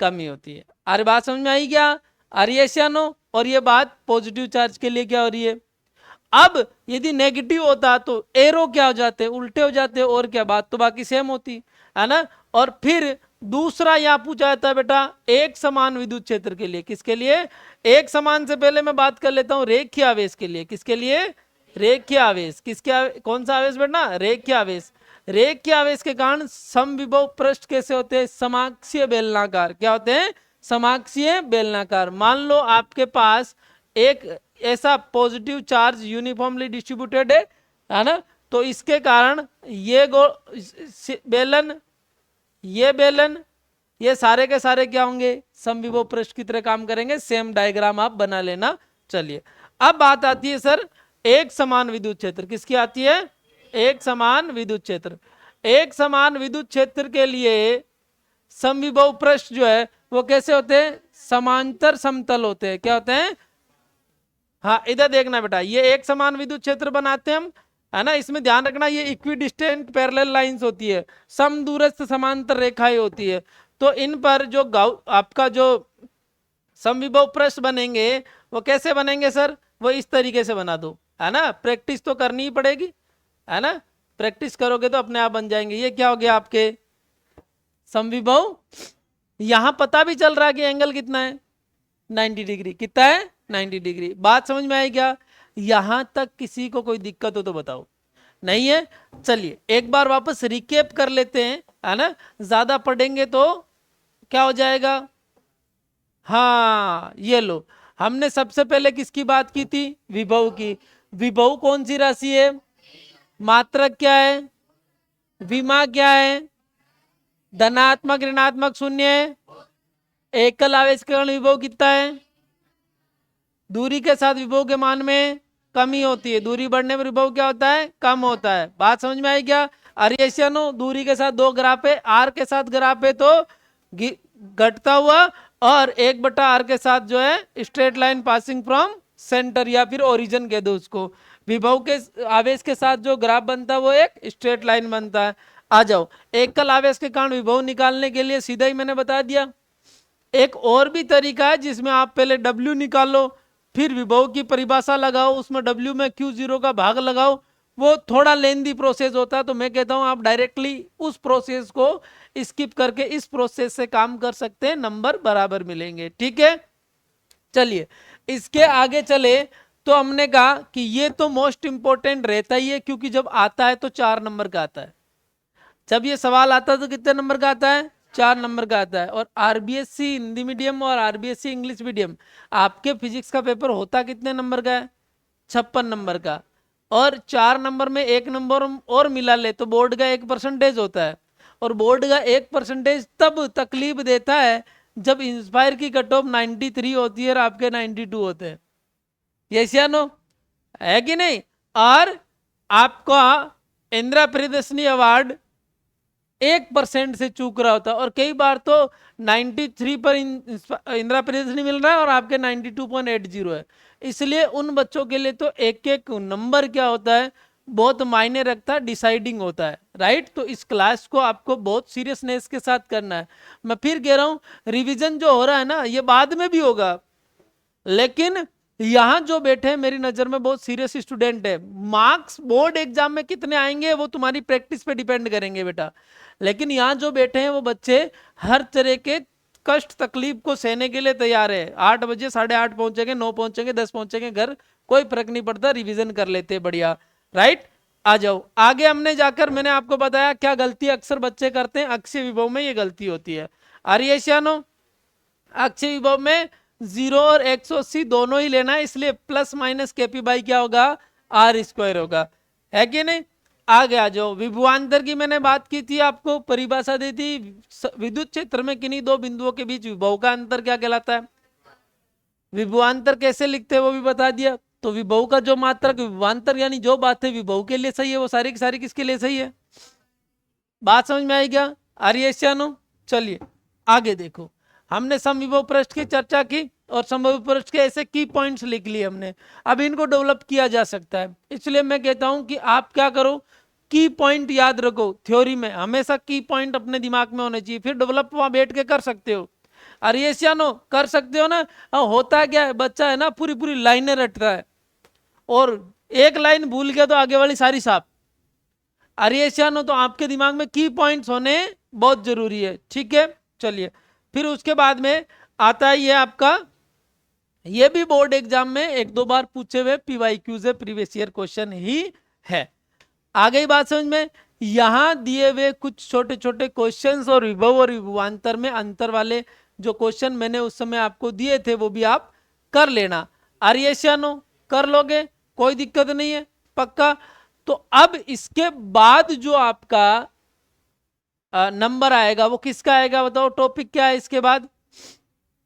कमी होती है। अरे बात समझ में आई क्या आर्यशानो? और ये बात पॉजिटिव चार्ज के लिए क्या हो रही है? अब यदि नेगेटिव होता तो एरो क्या हो जाते? उल्टे हो जाते। और क्या, बात तो बाकी सेम होती है ना। और फिर दूसरा यहां पूछा जाता है बेटा एक समान विद्युत क्षेत्र के लिए। किसके लिए? एक समान से पहले मैं बात कर लेता हूं रेखीय आवेश के लिए। किसके लिए? रेखीय आवेश। कौन सा आवेश बेटा? रेखीय आवेश। रेखीय आवेश के कारण समविभव पृष्ठ कैसे होते हैं? समाक्षीय बेलनाकार। क्या होते हैं? समाक्षीय बेलनाकार। मान लो आपके पास एक ऐसा पॉजिटिव चार्ज यूनिफॉर्मली डिस्ट्रीब्यूटेड है ना, तो इसके कारण ये बेलन, ये बेलन, ये सारे के सारे क्या होंगे? समविभव पृष्ठ की तरह काम करेंगे। सेम डायग्राम आप बना लेना। चलिए अब बात आती है सर एक समान विद्युत क्षेत्र। किसकी आती है? एक समान विद्युत क्षेत्र। एक समान विद्युत क्षेत्र के लिए समविभव पृष्ठ जो है वो कैसे होते हैं? समांतर समतल होते हैं। क्या होते हैं? हाँ, इधर देखना बेटा, ये एक समान विद्युत क्षेत्र बनाते हैं हम, है ना। इसमें ध्यान रखना ये इक्विडिस्टेंट पैरेलल लाइंस होती है, समदूरस्थ समांतर रेखाएं होती है। तो इन पर जो आपका जो समविभव पृष्ठ बनेंगे वो कैसे बनेंगे सर? वो इस तरीके से बना दो, है ना। प्रैक्टिस तो करनी ही पड़ेगी, है ना। प्रैक्टिस करोगे तो अपने आप बन जाएंगे। ये क्या हो गया आपके समविभव। यहां पता भी चल रहा है कि एंगल कितना है? 90 डिग्री। कितना है? 90 डिग्री। बात समझ में आई क्या? यहां तक किसी को कोई दिक्कत हो तो बताओ, नहीं है? चलिए एक बार वापस रिकेप कर लेते हैं, है ना, ज्यादा पढ़ेंगे तो क्या हो जाएगा। हाँ ये लो, हमने सबसे पहले किसकी बात की थी, विभव की। विभव कौन सी राशि है, मात्रक क्या है, विमा क्या है, धनात्मक ऋणात्मक शून्य है, एकल आवेश के कारण विभव कितना है, दूरी के साथ विभव के मान में कमी होती है, दूरी बढ़ने पर विभव क्या होता है, कम होता है। बात समझ में आई क्या। अरियनो दूरी के साथ दो ग्राफ है, आर के साथ ग्राफ है तो घटता हुआ, और 1/r के साथ जो है straight line passing from centre या फिर ओरिजिन कह दो उसको। विभव के आवेश के साथ जो ग्राफ बनता है वो एक स्ट्रेट लाइन बनता है। आ जाओ, एकल आवेश के कारण विभव निकालने के लिए सीधा ही मैंने बता दिया। एक और भी तरीका है जिसमें आप पहले W निकालो, फिर विभव की परिभाषा लगाओ, उसमें W में Q0 का भाग लगाओ, वो थोड़ा लेंदी प्रोसेस होता है। तो मैं कहता हूं आप डायरेक्टली उस प्रोसेस को स्किप करके इस प्रोसेस से काम कर सकते हैं, नंबर बराबर मिलेंगे। ठीक है, चलिए इसके आगे चले तो हमने कहा कि ये तो मोस्ट इंपॉर्टेंट रहता ही है, क्योंकि जब आता है तो 4 नंबर का आता है। जब ये सवाल आता है तो कितने नंबर का आता है, 4 नंबर का आता है। और आरबीएससी हिंदी मीडियम और आरबीएससी इंग्लिश मीडियम, आपके फिजिक्स का पेपर होता कितने नंबर का है, 56 नंबर का। और 4 नंबर में 1 नंबर और मिला ले तो बोर्ड का 1% होता है। और बोर्ड का 1% तब तकलीफ देता है जब इंस्पायर की कट ऑफ 93 होती है और आपके 92 होते हैं। यस या नो, है कि नहीं। और आपका इंदिरा प्रियदर्शनी अवार्ड 1% से चूक रहा होता है, और कई बार तो 93 पर इंदिरा प्रियदर्शनी मिल रहा है और आपके 92.80 है। इसलिए उन बच्चों के लिए तो एक एक नंबर क्या होता है, बहुत मायने रखता है, डिसाइडिंग होता है, राइट। तो इस क्लास को आपको बहुत सीरियसनेस के साथ करना है। मैं फिर कह रहा हूं, रिवीजन जो हो रहा है ना ये बाद में भी होगा, लेकिन यहां जो बैठे हैं मेरी नजर में बहुत सीरियस स्टूडेंट है। मार्क्स बोर्ड एग्जाम में कितने आएंगे वो तुम्हारी प्रैक्टिस पे डिपेंड करेंगे बेटा, लेकिन यहां जो बैठे हैं वो बच्चे हर तरह के कष्ट तकलीफ को सहने के लिए तैयार है। 8 बजे 8:30 पहुंचेंगे, 9 पहुंचेंगे, 10 पहुंचेंगे घर, कोई फर्क नहीं पड़ता, रिवीजन कर लेते बढ़िया, राइट। आ जाओ आगे, हमने जाकर मैंने आपको बताया क्या गलती अक्सर बच्चे करते हैं, अक्षय विभव में ये गलती होती है। आर्यशानो, अक्षय विभव में 0 और 180 दोनों ही लेना है, इसलिए प्लस माइनस केपी बाई क्या होगा, R² होगा, है कि नहीं। आगे आ जाओ, विभवांतर की मैंने बात की थी, आपको परिभाषा दी थी, विद्युत क्षेत्र में किन्हीं दो बिंदुओं के बीच विभव का अंतर क्या कहलाता है। विभवांतर कैसे लिखते हैं वो भी बता दिया। तो विभव का जो मात्रक विभवांतर, यानी जो बात है विभव के लिए सही है वो सारी की सारी किसके लिए सही है। बात समझ में आई क्या आर्यशानो। चलिए आगे देखो, हमने समविभव पृष्ठ की चर्चा की और समविभव पृष्ठ के ऐसे की पॉइंट्स लिख लिए हमने। अब इनको डेवलप किया जा सकता है, इसलिए मैं कहता हूं कि आप क्या करो, की पॉइंट याद रखो। थ्योरी में हमेशा की पॉइंट अपने दिमाग में होने चाहिए, फिर डेवलप वहां बैठ के कर सकते हो। आर्यशानो कर सकते हो ना। होता क्या है, बच्चा है ना पूरी पूरी लाइनें रट रहा है और एक लाइन भूल गया तो आगे वाली सारी साफ। आर्यशानो तो आपके दिमाग में की पॉइंट्स होने बहुत जरूरी है, ठीक है। चलिए फिर उसके बाद में आता है ये आपका, ये भी बोर्ड एग्जाम में 1-2 बार पूछे हुए PYQ से प्रीवियस ईयर क्वेश्चन ही है। आ गई बात समझ में। यहां दिए हुए कुछ छोटे छोटे क्वेश्चंस और विभव और विभवांतर में अंतर वाले जो क्वेश्चन मैंने उस समय आपको दिए थे वो भी आप कर लेना। आर्यशानो कर लोगे, कोई दिक्कत नहीं है, पक्का। तो अब इसके बाद जो आपका नंबर आएगा वो किसका आएगा बताओ, टॉपिक क्या है इसके बाद।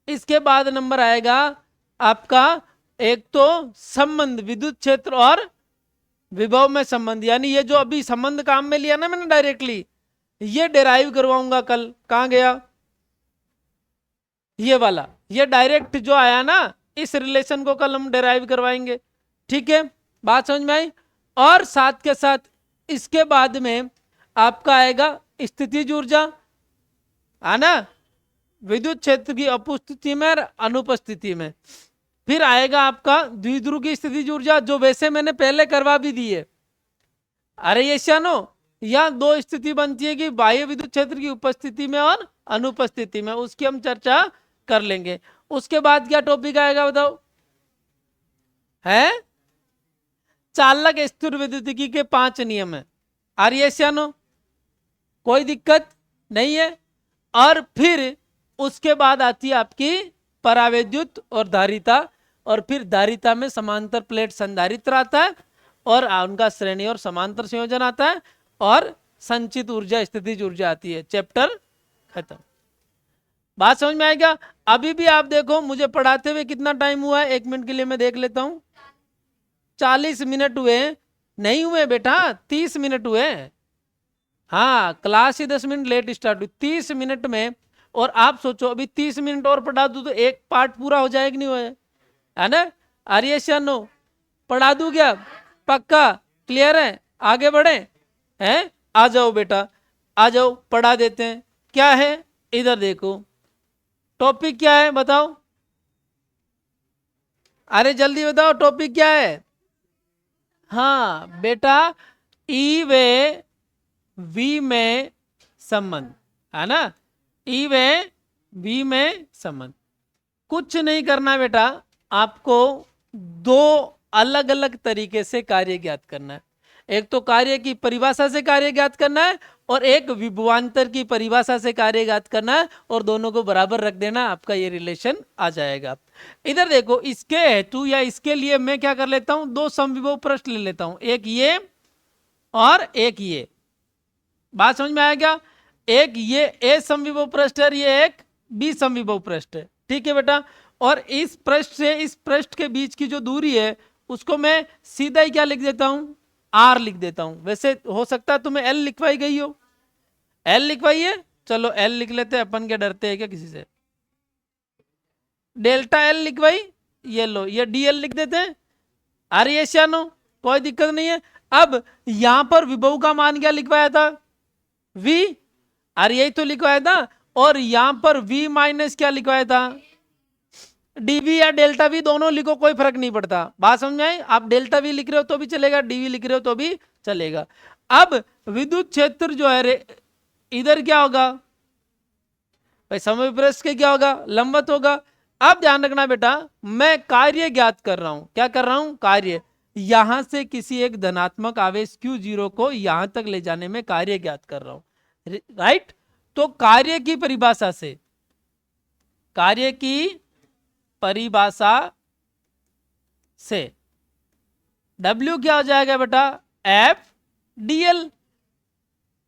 इसके बाद नंबर आएगा आपका एक तो संबंध, विद्युत क्षेत्र और विभव में संबंध, यानी ये जो अभी संबंध काम में लिया ना मैंने डायरेक्टली, ये डेराइव करवाऊंगा कल। कहां गया ये वाला, ये डायरेक्ट जो आया ना इस रिलेशन को कल हम डेराइव करवाएंगे, ठीक है। बात समझ में आई। और साथ के साथ इसके बाद में आपका आएगा स्थितिज ऊर्जा, है ना, विद्युत क्षेत्र की उपस्थिति में और अनुपस्थिति में। फिर आएगा आपका द्विध्रुव की स्थितिज ऊर्जा, जो वैसे मैंने पहले करवा भी दी है। अरे ये शानो, यहाँ 2 स्थिति बनती है कि बाह्य विद्युत क्षेत्र की उपस्थिति में और अनुपस्थिति में, उसकी हम चर्चा कर लेंगे। उसके बाद क्या टॉपिक आएगा बताओ, है चालक स्थिर विद्युतिकी के 5 नियम है। आर यस या नो? कोई दिक्कत नहीं है। और फिर उसके बाद आती है आपकी परावैद्युत और धारिता, और फिर धारिता में समांतर प्लेट संधारित्र आता है, और उनका श्रेणी और समांतर संयोजन आता है, और संचित ऊर्जा स्थितिज ऊर्जा आती है। चैप्टर खत्म। बात समझ में आएगा? अभी भी आप देखो, मुझे पढ़ाते हुए कितना टाइम हुआ है, 1 मिनट के लिए मैं देख लेता हूं। 40 मिनट हुए? नहीं हुए बेटा, 30 मिनट हुए। हाँ, क्लास ही 10 मिनट लेट स्टार्ट हुई, 30 मिनट में। और आप सोचो, अभी 30 मिनट और पढ़ा दूं तो एक पार्ट पूरा हो जाएगा, नहीं होए, है ना? आर्य नो पढ़ा दूं क्या? पक्का? क्लियर है? आगे बढ़े हैं? आ जाओ बेटा, आ जाओ, पढ़ा देते हैं। क्या है इधर देखो, टॉपिक क्या है बताओ? अरे जल्दी बताओ, टॉपिक क्या है? हाँ बेटा, ई वे वी में संबंध, है ना? ई वे वी में संबंध। कुछ नहीं करना बेटा, आपको 2 अलग अलग तरीके से कार्य ज्ञात करना है। एक तो कार्य की परिभाषा से कार्य ज्ञात करना है, और एक विभवांतर की परिभाषा से कार्य ज्ञात करना है, और दोनों को बराबर रख देना, आपका ये रिलेशन आ जाएगा। इधर देखो, इसके हेतु या इसके लिए मैं क्या कर लेता हूं, 2 समविभव पृष्ठ ले लेता हूं, एक ये और एक ये। बात समझ में आएगा? एक ये ए समविभव पृष्ठ है, ये एक बी समविभव पृष्ठ है, ठीक है बेटा? और इस पृष्ठ से इस पृष्ठ के बीच की जो दूरी है, उसको मैं सीधा ही क्या लिख देता हूं, आर लिख देता हूं। वैसे हो सकता है तुम्हें एल लिखवाई गई हो, एल लिखवाई है, चलो एल लिख लेते हैं, अपन क्या डरते हैं क्या किसी से? डेल्टा एल लिखवाई, ये लो, ये डी एल लिख देते हैं। अरे नो, कोई दिक्कत नहीं है। अब यहां पर विभव का मान क्या लिखवाया था? v, अरे यही तो लिखवाया था। और यहां पर v माइनस क्या लिखवाया था? dv या डेल्टा v, दोनों लिखो, कोई फर्क नहीं पड़ता। बात समझ में आई? आप डेल्टा v लिख रहे हो तो भी चलेगा, dv लिख रहे हो तो भी चलेगा। अब विद्युत क्षेत्र जो है इधर क्या होगा भाई? समविपृष्ठ के क्या होगा? लंबवत होगा। अब ध्यान रखना बेटा, मैं कार्य ज्ञात कर रहा हूं। क्या कर रहा हूं? कार्य। यहां से किसी एक धनात्मक आवेश Q0 को यहां तक ले जाने में कार्य ज्ञात कर रहा हूं, राइट? तो कार्य की परिभाषा से, कार्य की परिभाषा से W क्या हो जाएगा बेटा? F dl।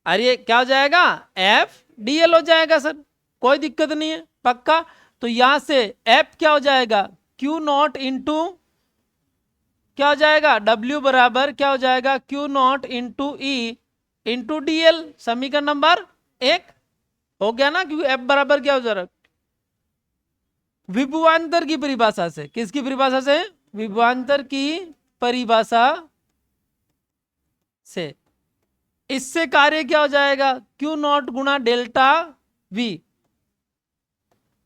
अरे क्या हो जाएगा? F dl हो जाएगा सर, कोई दिक्कत नहीं है, पक्का? तो यहां से F क्या हो जाएगा? Q0 इंटू क्या हो जाएगा? W बराबर क्या हो जाएगा? Q0 into E into dl। समीकरण नंबर 1 हो गया ना? क्योंकि F बराबर क्या हो जाएगा? विभवांतर की परिभाषा से। किसकी परिभाषा से? विभवांतर की परिभाषा से। इससे कार्य क्या हो जाएगा? Q0 गुणा डेल्टा V।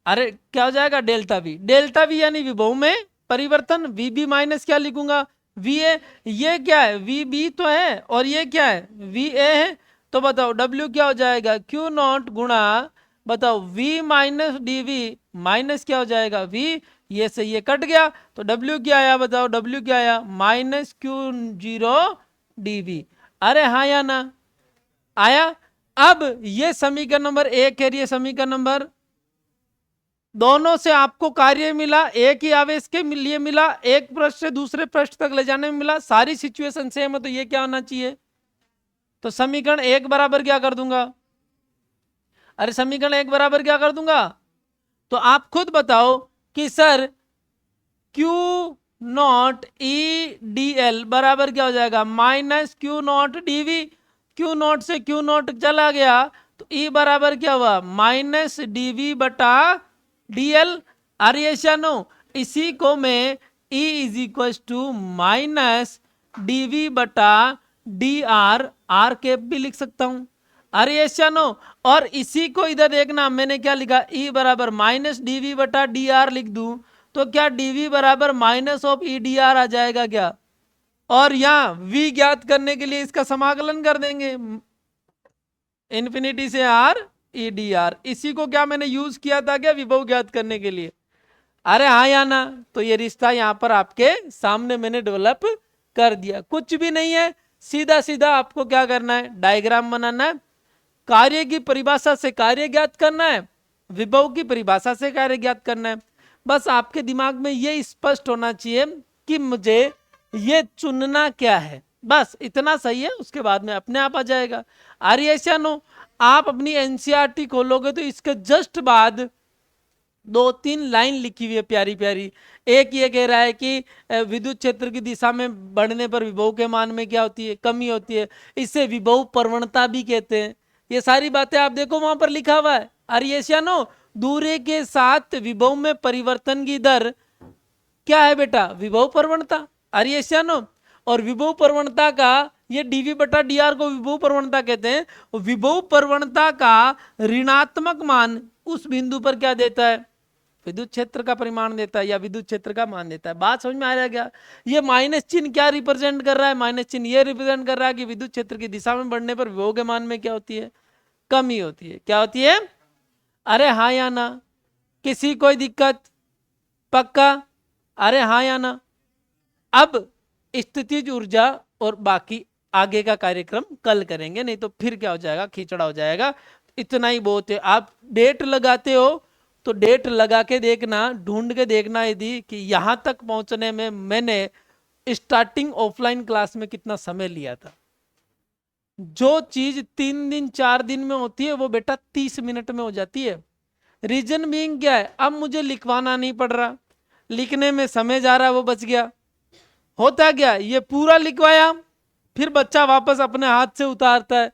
अरे क्या हो जाएगा? Delta V। डेल्टा V यानी विभव में परिवर्तन। VB माइनस क्या लिखूंगा? VA। ये क्या है? VB तो है, और ये क्या है? VA है। तो बताओ W क्या हो जाएगा? Q0 गुणा, बताओ, V माइनस DV माइनस क्या हो जाएगा? V। ये से ये कट गया, तो W क्या आया? बताओ W क्या आया? Minus Q0 DV। अरे हाँ या ना? आया। अब ये समीकरण नंबर 1 है, ये समीकरण नंबर, दोनों से आपको कार्य मिला, एक ही आवेश के लिए मिला, एक पृष्ठ से दूसरे पृष्ठ तक ले जाने में मिला, सारी सिचुएशन सेम है, तो ये क्या होना चाहिए? तो समीकरण 1 बराबर क्या कर दूंगा? अरे समीकरण 1 बराबर क्या कर दूंगा? तो आप खुद बताओ कि सर Q0 E dl बराबर क्या हो जाएगा? Minus Q0 dV। Q0 से Q0 चला गया, तो E बराबर क्या हुआ? माइनस dV बटा dl। आर्य नो? इसी को मैं E is equal to minus dV बटा dr r कैप भी लिख सकता हूं। आर्य नो? और इसी को इधर देखना, मैंने क्या लिखा? E बराबर माइनस dV बटा dr लिख दूं, तो क्या dV बराबर minus of E D R आ जाएगा क्या? और यहां V ज्ञात करने के लिए इसका समाकलन कर देंगे, इन्फिनिटी से R ई डी आर। इसी को क्या मैंने यूज किया था क्या विभव ज्ञात करने के लिए? अरे हाँ या ना? तो ये रिश्ता यहां पर आपके सामने मैंने डेवलप कर दिया, कुछ भी नहीं है। सीधा सीधा आपको क्या करना है, डायग्राम बनाना है, कार्य की परिभाषा से कार्य ज्ञात करना है, विभव की परिभाषा से कार्य ज्ञात करना है। बस आपके दिमाग में ये स्पष्ट होना चाहिए कि मुझे ये चुनना क्या है, बस इतना सही है। उसके बाद में अपने आप आ जाएगा। आर्यशा नो, आप अपनी एनसीईआरटी खोलोगे तो इसके जस्ट बाद 2-3 लाइन लिखी हुई है प्यारी प्यारी। एक ये कह रहा है कि विद्युत क्षेत्र की दिशा में बढ़ने पर विभव के मान में क्या होती है, कमी होती है, इसे विभव प्रवणता भी कहते हैं। ये सारी बातें आप देखो वहां पर लिखा हुआ है। आर्यशा दूरी के साथ विभव में परिवर्तन की दर क्या है बेटा, विभव प्रवणता। आर्यशा और विभव प्रवणता का ये डीवी बटा डी आर को विभव प्रवणता कहते हैं। विभव प्रवणता का ऋणात्मक मान उस बिंदु पर क्या देता है, विद्युत क्षेत्र का परिमाण देता है या विद्युत क्षेत्र का मान देता है। बात समझ में आ रहा क्या? ये माइनस चिन्ह क्या रिप्रेजेंट कर रहा है, माइनस चिन्ह ये रिप्रेजेंट कर रहा है कि विद्युत क्षेत्र की दिशा में बढ़ने पर विभव के मान में क्या होती है, कमी होती है। क्या होती है? अरे हाँ या ना, किसी कोई दिक्कत? पक्का? अरे हाँ या ना। अब स्थितिज ऊर्जा और बाकी आगे का कार्यक्रम कल करेंगे, नहीं तो फिर क्या हो जाएगा, खींचड़ा हो जाएगा। इतना ही बहुत है। आप डेट लगाते हो तो डेट लगा के देखना, ढूंढ के देखना यदि कि यहां तक पहुंचने में मैंने स्टार्टिंग ऑफलाइन क्लास में कितना समय लिया था। जो चीज 3 दिन 4 दिन में होती है वो बेटा 30 मिनट में हो जाती है। रीजन बीइंग क्या है, अब मुझे लिखवाना नहीं पड़ रहा, लिखने में समय जा रहा है, वो बच गया। होता क्या, ये पूरा लिखवाया फिर बच्चा वापस अपने हाथ से उतारता है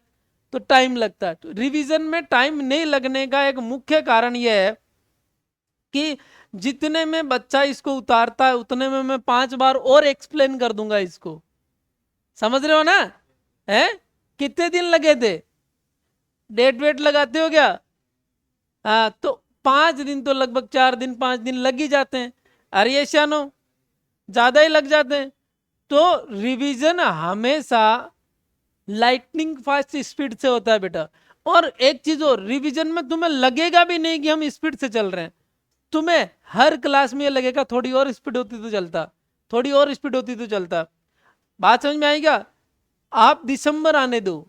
तो टाइम लगता है। तो रिवीजन में टाइम नहीं लगने का एक मुख्य कारण यह है कि जितने में बच्चा इसको उतारता है उतने में मैं 5 बार और एक्सप्लेन कर दूंगा इसको। समझ रहे हो ना? है कितने दिन लगे थे, डेट वेट लगाते हो क्या? हाँ, तो 5 दिन तो लगभग 4 दिन 5 दिन लग ही जाते हैं। आर्यशा नो, ज्यादा ही लग जाते हैं। तो रिवीजन हमेशा लाइटनिंग फास्ट स्पीड से होता है बेटा। और एक चीज और, रिवीजन में तुम्हें लगेगा भी नहीं कि हम स्पीड से चल रहे हैं, तुम्हें हर क्लास में ये लगेगा थोड़ी और स्पीड होती तो चलता, थोड़ी और स्पीड होती तो चलता। बात समझ में आएगा? आप दिसंबर आने दो,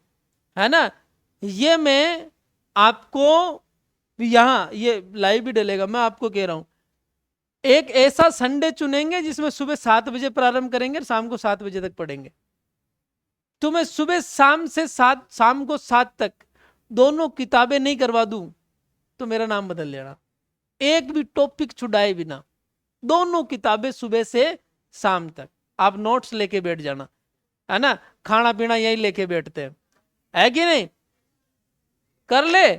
है ना, ये मैं आपको यहां ये लाइव भी डलेगा, मैं आपको कह रहा हूं एक ऐसा संडे चुनेंगे जिसमें सुबह 7 बजे प्रारंभ करेंगे और शाम को 7 बजे तक पढ़ेंगे। तुम्हें सुबह शाम को 7 तक दोनों किताबें नहीं करवा दूं तो मेरा नाम बदल लेना। एक भी टॉपिक छुड़ाए बिना दोनों किताबें सुबह से शाम तक आप नोट्स लेके बैठ जाना, है ना, खाना पीना यही लेके बैठते हैं, है कि नहीं? कर ले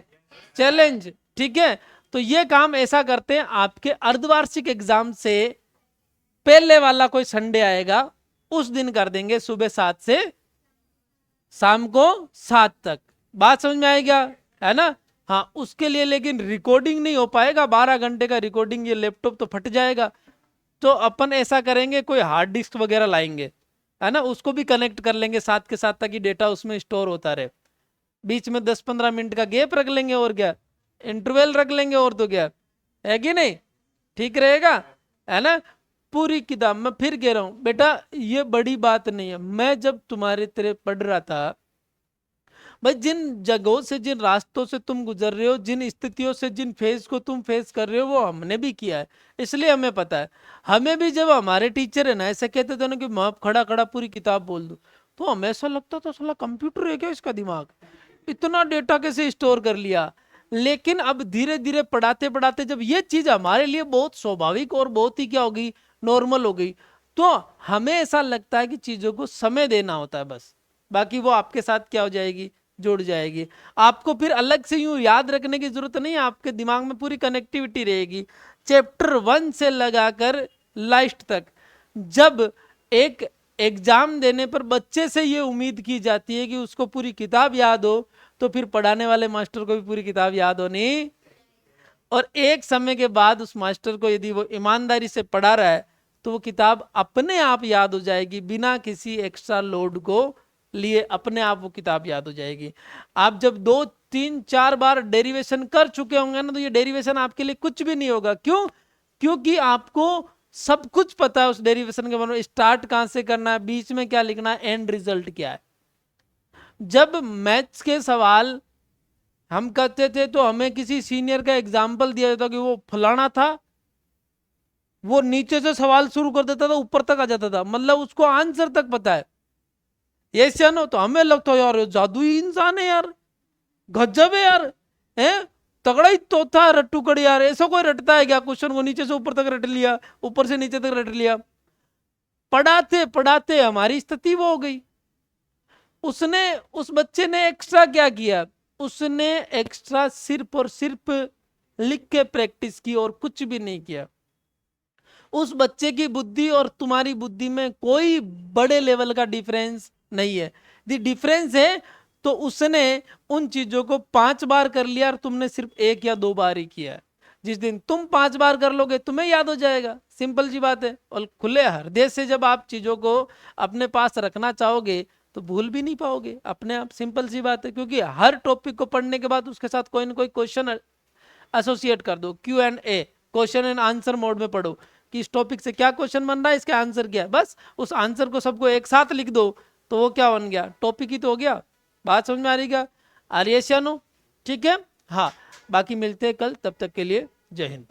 चैलेंज, ठीक है। तो ये काम ऐसा करते हैं, आपके अर्धवार्षिक एग्जाम से पहले वाला कोई संडे आएगा उस दिन कर देंगे सुबह 7 से शाम को 7 तक। बात समझ में आएगा, है ना? हाँ, उसके लिए लेकिन रिकॉर्डिंग नहीं हो पाएगा, 12 घंटे का रिकॉर्डिंग, ये लैपटॉप तो फट जाएगा। तो अपन ऐसा करेंगे, कोई हार्ड डिस्क वगैरह लाएंगे, है ना, उसको भी कनेक्ट कर लेंगे साथ के साथ ताकि डेटा उसमें स्टोर होता रहे। बीच में 10-15 मिनट का गैप रख लेंगे, और क्या इंटरवल रख लेंगे, और तो क्या है कि नहीं, ठीक रहेगा, है ना। पूरी किताब, मैं फिर कह रहा हूं बेटा ये बड़ी बात नहीं है। मैं जब तुम्हारे तरह पढ़ रहा था भाई, जिन जगहों से जिन रास्तों से तुम गुजर रहे हो, जिन स्थितियों से जिन फेज को तुम फेस कर रहे हो, वो हमने भी किया है, इसलिए हमें पता है। हमें भी जब हमारे टीचर है ना ऐसे कहते थे ना कि मैं खड़ा खड़ा पूरी किताब बोल दूं, तो हमें ऐसा लगता था साला कंप्यूटर है क्या इसका दिमाग, इतना डेटा कैसे स्टोर कर लिया। लेकिन अब धीरे धीरे पढ़ाते पढ़ाते जब ये चीज हमारे लिए बहुत स्वाभाविक और बहुत ही क्या होगी, नॉर्मल हो गई, तो हमें ऐसा लगता है कि चीजों को समय देना होता है बस, बाकी वो आपके साथ क्या हो जाएगी, जुड़ जाएगी। आपको फिर अलग से यूं याद रखने की जरूरत नहीं है, आपके दिमाग में पूरी कनेक्टिविटी रहेगी चैप्टर 1 से लगाकर लास्ट तक। जब एक एग्जाम देने पर बच्चे से ये उम्मीद की जाती है कि उसको पूरी किताब याद हो, तो फिर पढ़ाने वाले मास्टर को भी पूरी किताब याद होनी। और एक समय के बाद उस मास्टर को यदि वो ईमानदारी से पढ़ा रहा है तो वो किताब अपने आप याद हो जाएगी, बिना किसी एक्स्ट्रा लोड को लिए अपने आप वो किताब याद हो जाएगी। आप जब 2-3-4 बार डेरिवेशन कर चुके होंगे ना, तो ये डेरिवेशन आपके लिए कुछ भी नहीं होगा। क्यों? क्योंकि आपको सब कुछ पता है उस डेरिवेशन के बारे में, स्टार्ट कहां से करना है, बीच में क्या लिखना है, एंड रिजल्ट क्या है। जब मैथ्स के सवाल हम करते थे तो हमें किसी सीनियर का एग्जाम्पल दिया जाता कि वो फलाना था, वो नीचे से सवाल शुरू कर देता था, ऊपर तक आ जाता था, मतलब उसको आंसर तक पता है। ये सियानो तो हमें लगता है यार जादुई इंसान है यार, गजब है यार, है तगड़ा ही तो था रट्टू कड़ी यार, ऐसा कोई रटता है क्या, क्वेश्चन को नीचे से ऊपर तक रट लिया, ऊपर से नीचे तक रट लिया। पढ़ाते पढ़ाते हमारी स्थिति वो हो गई। उसने, उस बच्चे ने एक्स्ट्रा क्या किया, उसने एक्स्ट्रा सिर्फ और सिर्फ लिख के प्रैक्टिस की और कुछ भी नहीं किया। उस बच्चे की बुद्धि और तुम्हारी बुद्धि में कोई बड़े लेवल का डिफरेंस नहीं है। द डिफरेंस है तो उसने उन चीजों को 5 बार कर लिया और तुमने सिर्फ 1 या 2 बार ही किया है। जिस दिन तुम 5 बार कर लोगे तुम्हें याद हो जाएगा, सिंपल सी बात है। और खुले हृदय से जब आप चीजों को अपने पास रखना चाहोगे तो भूल भी नहीं पाओगे अपने आप, सिंपल सी बात है। क्योंकि हर टॉपिक को पढ़ने के बाद उसके साथ कोई ना कोई क्वेश्चन एसोसिएट कर दो, Q&A, question and answer mode में पढ़ो कि इस टॉपिक से क्या क्वेश्चन बन रहा है, इसका आंसर क्या है, बस उस आंसर को सबको एक साथ लिख दो तो वो क्या बन गया, टॉपिक ही तो हो गया। बात समझ में आ रही क्या, आर्यशानो, ठीक है। हाँ, बाकी मिलते हैं कल, तब तक के लिए जय हिंद।